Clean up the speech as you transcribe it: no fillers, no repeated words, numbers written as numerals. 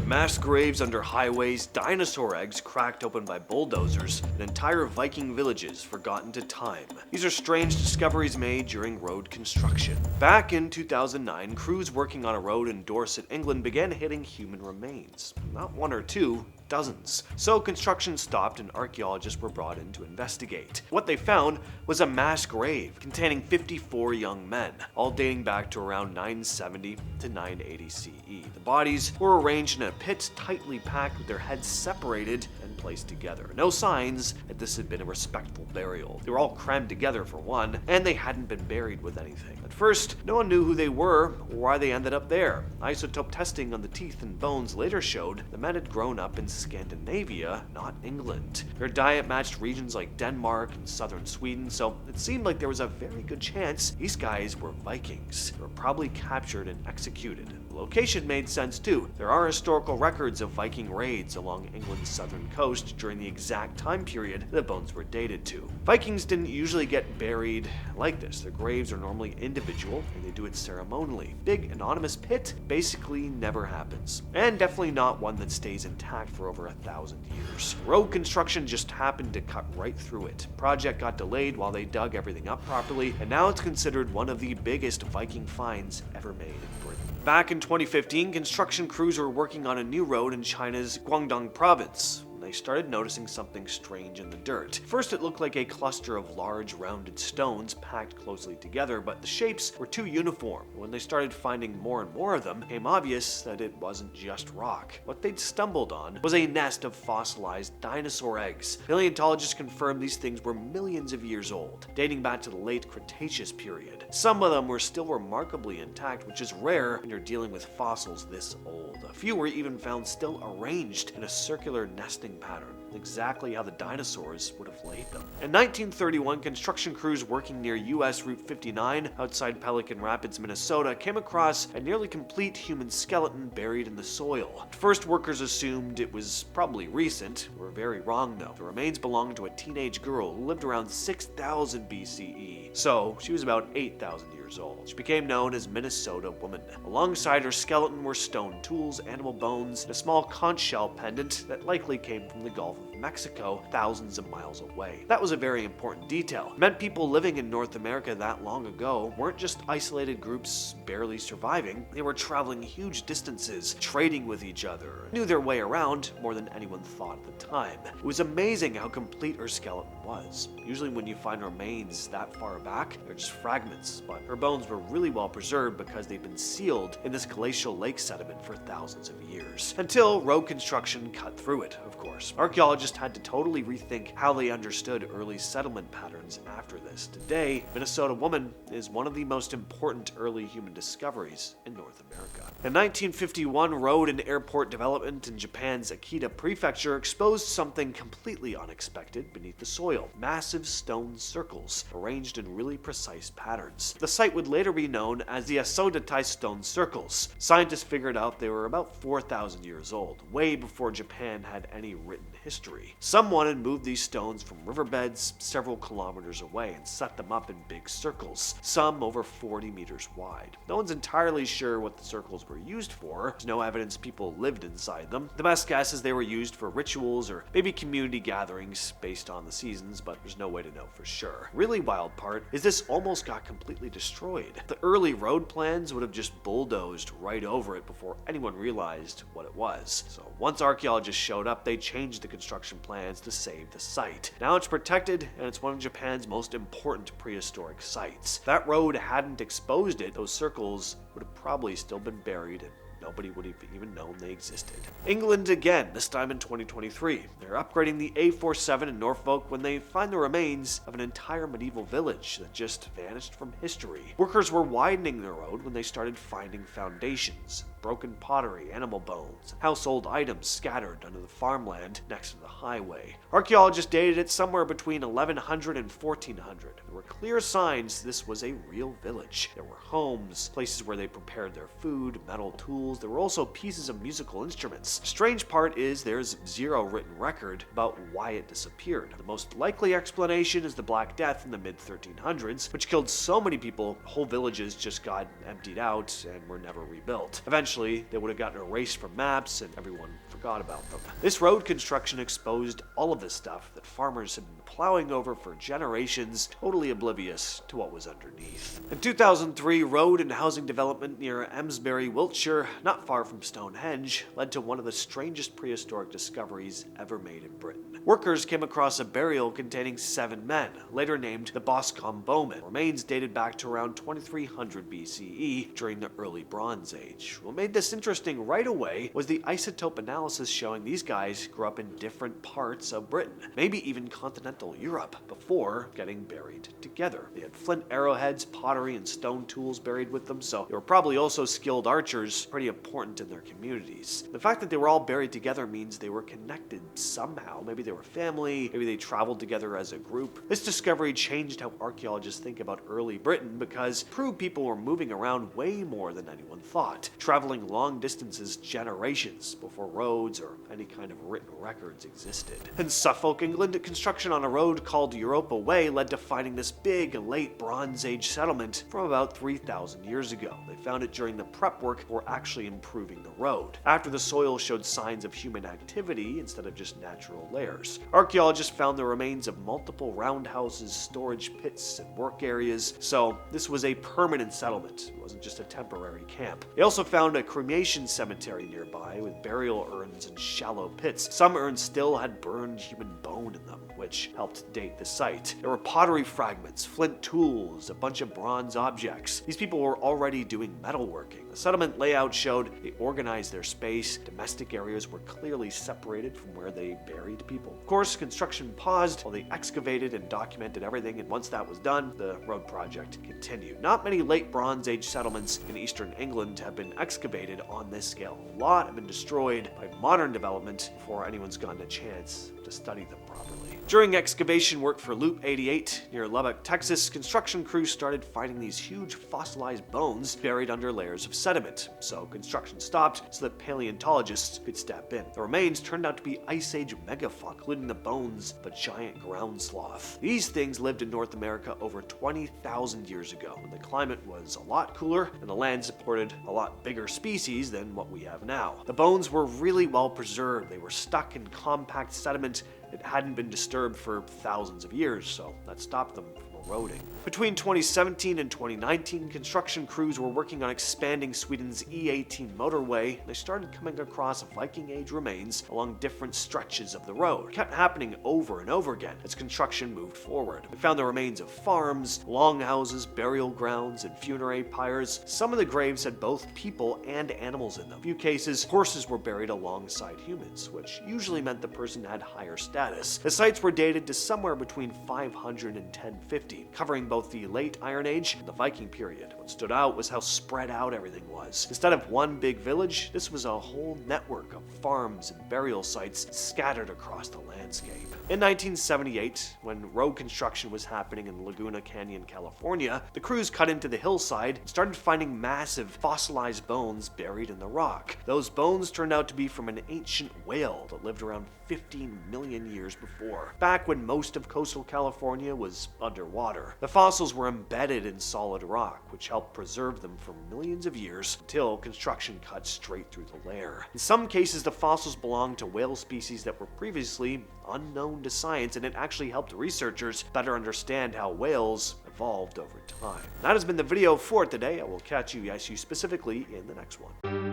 Mass graves under highways, dinosaur eggs cracked open by bulldozers, and entire Viking villages forgotten to time. These are strange discoveries made during road construction. Back in 2009, crews working on a road in Dorset, England began hitting human remains. Not one or two, dozens. So construction stopped and archaeologists were brought in to investigate. What they found was a mass grave containing 54 young men, all dating back to around 970 to 980 CE. The bodies were arranged in a pit tightly packed with their heads separated and placed together. No signs that this had been a respectful burial. They were all crammed together for one, and they hadn't been buried with anything. At first, no one knew who they were or why they ended up there. Isotope testing on the teeth and bones later showed the men had grown up in Scandinavia, not England. Their diet matched regions like Denmark and southern Sweden, so it seemed like there was a very good chance these guys were Vikings. They were probably captured and executed. The location made sense too. There are historical records of Viking raids along England's southern coast during the exact time period the bones were dated to. Vikings didn't usually get buried like this. Their graves are normally individual and they do it ceremonially. Big anonymous pit basically never happens, and definitely not one that stays intact for over 1,000 years. Road construction just happened to cut right through it. Project got delayed while they dug everything up properly, and now it's considered one of the biggest Viking finds ever made in Britain. Back in 2015, construction crews were working on a new road in China's Guangdong province. They started noticing something strange in the dirt. First, it looked like a cluster of large rounded stones packed closely together, but the shapes were too uniform. When they started finding more and more of them, it became obvious that it wasn't just rock. What they'd stumbled on was a nest of fossilized dinosaur eggs. Paleontologists confirmed these things were millions of years old, dating back to the late Cretaceous period. Some of them were still remarkably intact, which is rare when you're dealing with fossils this old. A few were even found still arranged in a circular nesting pattern, exactly how the dinosaurs would have laid them. In 1931, construction crews working near US Route 59 outside Pelican Rapids, Minnesota, came across a nearly complete human skeleton buried in the soil. At first, workers assumed it was probably recent. They were very wrong though. The remains belonged to a teenage girl who lived around 6000 BCE, so she was about 8,000 years old. She became known as Minnesota Woman. Alongside her skeleton were stone tools, animal bones, and a small conch shell pendant that likely came from the Gulf of Mexico, thousands of miles away. That was a very important detail. It meant people living in North America that long ago weren't just isolated groups barely surviving. They were traveling huge distances, trading with each other, knew their way around more than anyone thought at the time. It was amazing how complete her skeleton was. Usually when you find remains that far back, they're just fragments, but her bones were really well preserved because they'd been sealed in this glacial lake sediment for thousands of years. Until road construction cut through it, of course. Archaeologists had to totally rethink how they understood early settlement patterns after this. Today, Minnesota Woman is one of the most important early human discoveries in North America. In 1951, road and airport development in Japan's Akita Prefecture exposed something completely unexpected beneath the soil. Massive stone circles, arranged in really precise patterns. The site would later be known as the Asodatai Stone Circles. Scientists figured out they were about 4,000 years old, way before Japan had any written history. Someone had moved these stones from riverbeds several kilometers away and set them up in big circles, some over 40 meters wide. No one's entirely sure what the circles were used for. There's no evidence people lived inside them. The best guess is they were used for rituals or maybe community gatherings based on the seasons, but there's no way to know for sure. Really wild part is this almost got completely destroyed. The early road plans would have just bulldozed right over it before anyone realized what it was. So once archaeologists showed up, they changed the construction plans to save the site. Now it's protected, and it's one of Japan's most important prehistoric sites. If that road hadn't exposed it, those circles would have probably still been buried and nobody would have even known they existed. England again, this time in 2023. They're upgrading the A47 in Norfolk when they find the remains of an entire medieval village that just vanished from history. Workers were widening the road when they started finding foundations, broken pottery, animal bones, household items scattered under the farmland next to the highway. Archaeologists dated it somewhere between 1100 and 1400. There were clear signs this was a real village. There were homes, places where they prepared their food, metal tools, tools, there were also pieces of musical instruments. Strange part is there's zero written record about why it disappeared. The most likely explanation is the Black Death in the mid-1300s, which killed so many people, whole villages just got emptied out and were never rebuilt. Eventually, they would have gotten erased from maps and everyone forgot about them. This road construction exposed all of this stuff that farmers had been plowing over for generations, totally oblivious to what was underneath. In 2003, road and housing development near Amesbury, Wiltshire, not far from Stonehenge, led to one of the strangest prehistoric discoveries ever made in Britain. Workers came across a burial containing 7 men, later named the Boscombe Bowmen. Remains dated back to around 2300 BCE during the early Bronze Age. What made this interesting right away was the isotope analysis showing these guys grew up in different parts of Britain, maybe even continental Europe, before getting buried together. They had flint arrowheads, pottery, and stone tools buried with them, so they were probably also skilled archers, pretty important in their communities. The fact that they were all buried together means they were connected somehow. Maybe they were family, maybe they traveled together as a group. This discovery changed how archaeologists think about early Britain because it proved people were moving around way more than anyone thought, traveling long distances generations before roads or any kind of written records existed. In Suffolk, England, construction on a road called Europa Way led to finding this big late Bronze Age settlement from about 3,000 years ago. They found it during the prep work for actually improving the road, after the soil showed signs of human activity instead of just natural layers. Archaeologists found the remains of multiple roundhouses, storage pits, and work areas, so this was a permanent settlement. It wasn't just a temporary camp. They also found a cremation cemetery nearby with burial urns and shallow pits. Some urns still had burned human bone in them, which helped date the site. There were pottery fragments, flint tools, a bunch of bronze objects. These people were already doing metalworking. The settlement layout showed they organized their space. Domestic areas were clearly separated from where they buried people. Of course, construction paused while they excavated and documented everything, and once that was done, the road project continued. Not many late Bronze Age settlements in eastern England have been excavated on this scale. A lot have been destroyed by modern development before anyone's gotten a chance to study them properly. During excavation work for Loop 88 near Lubbock, Texas, construction crews started finding these huge fossilized bones buried under layers of sediment, so construction stopped so that paleontologists could step in. The remains turned out to be Ice Age Megafauna, including the bones of a giant ground sloth. These things lived in North America over 20,000 years ago, when the climate was a lot cooler and the land supported a lot bigger species than what we have now. The bones were really well preserved. They were stuck in compact sediment. It hadn't been disturbed for thousands of years, so that stopped them from eroding. Between 2017 and 2019, construction crews were working on expanding Sweden's E18 motorway. They started coming across Viking-Age remains along different stretches of the road. It kept happening over and over again as construction moved forward. They found the remains of farms, longhouses, burial grounds, and funerary pyres. Some of the graves had both people and animals in them. In a few cases, horses were buried alongside humans, which usually meant the person had higher status. The sites were dated to somewhere between 500 and 1050, covering both the late Iron Age and the Viking period. What stood out was how spread out everything was. Instead of one big village, this was a whole network of farms and burial sites scattered across the landscape. In 1978, when road construction was happening in Laguna Canyon, California, the crews cut into the hillside and started finding massive fossilized bones buried in the rock. Those bones turned out to be from an ancient whale that lived around 15 million years before, back when most of coastal California was underwater. The fossils were embedded in solid rock, which helped preserve them for millions of years until construction cut straight through the layer. In some cases, the fossils belonged to whale species that were previously unknown to science, and it actually helped researchers better understand how whales evolved over time. That has been the video for today. I will catch you guys specifically in the next one.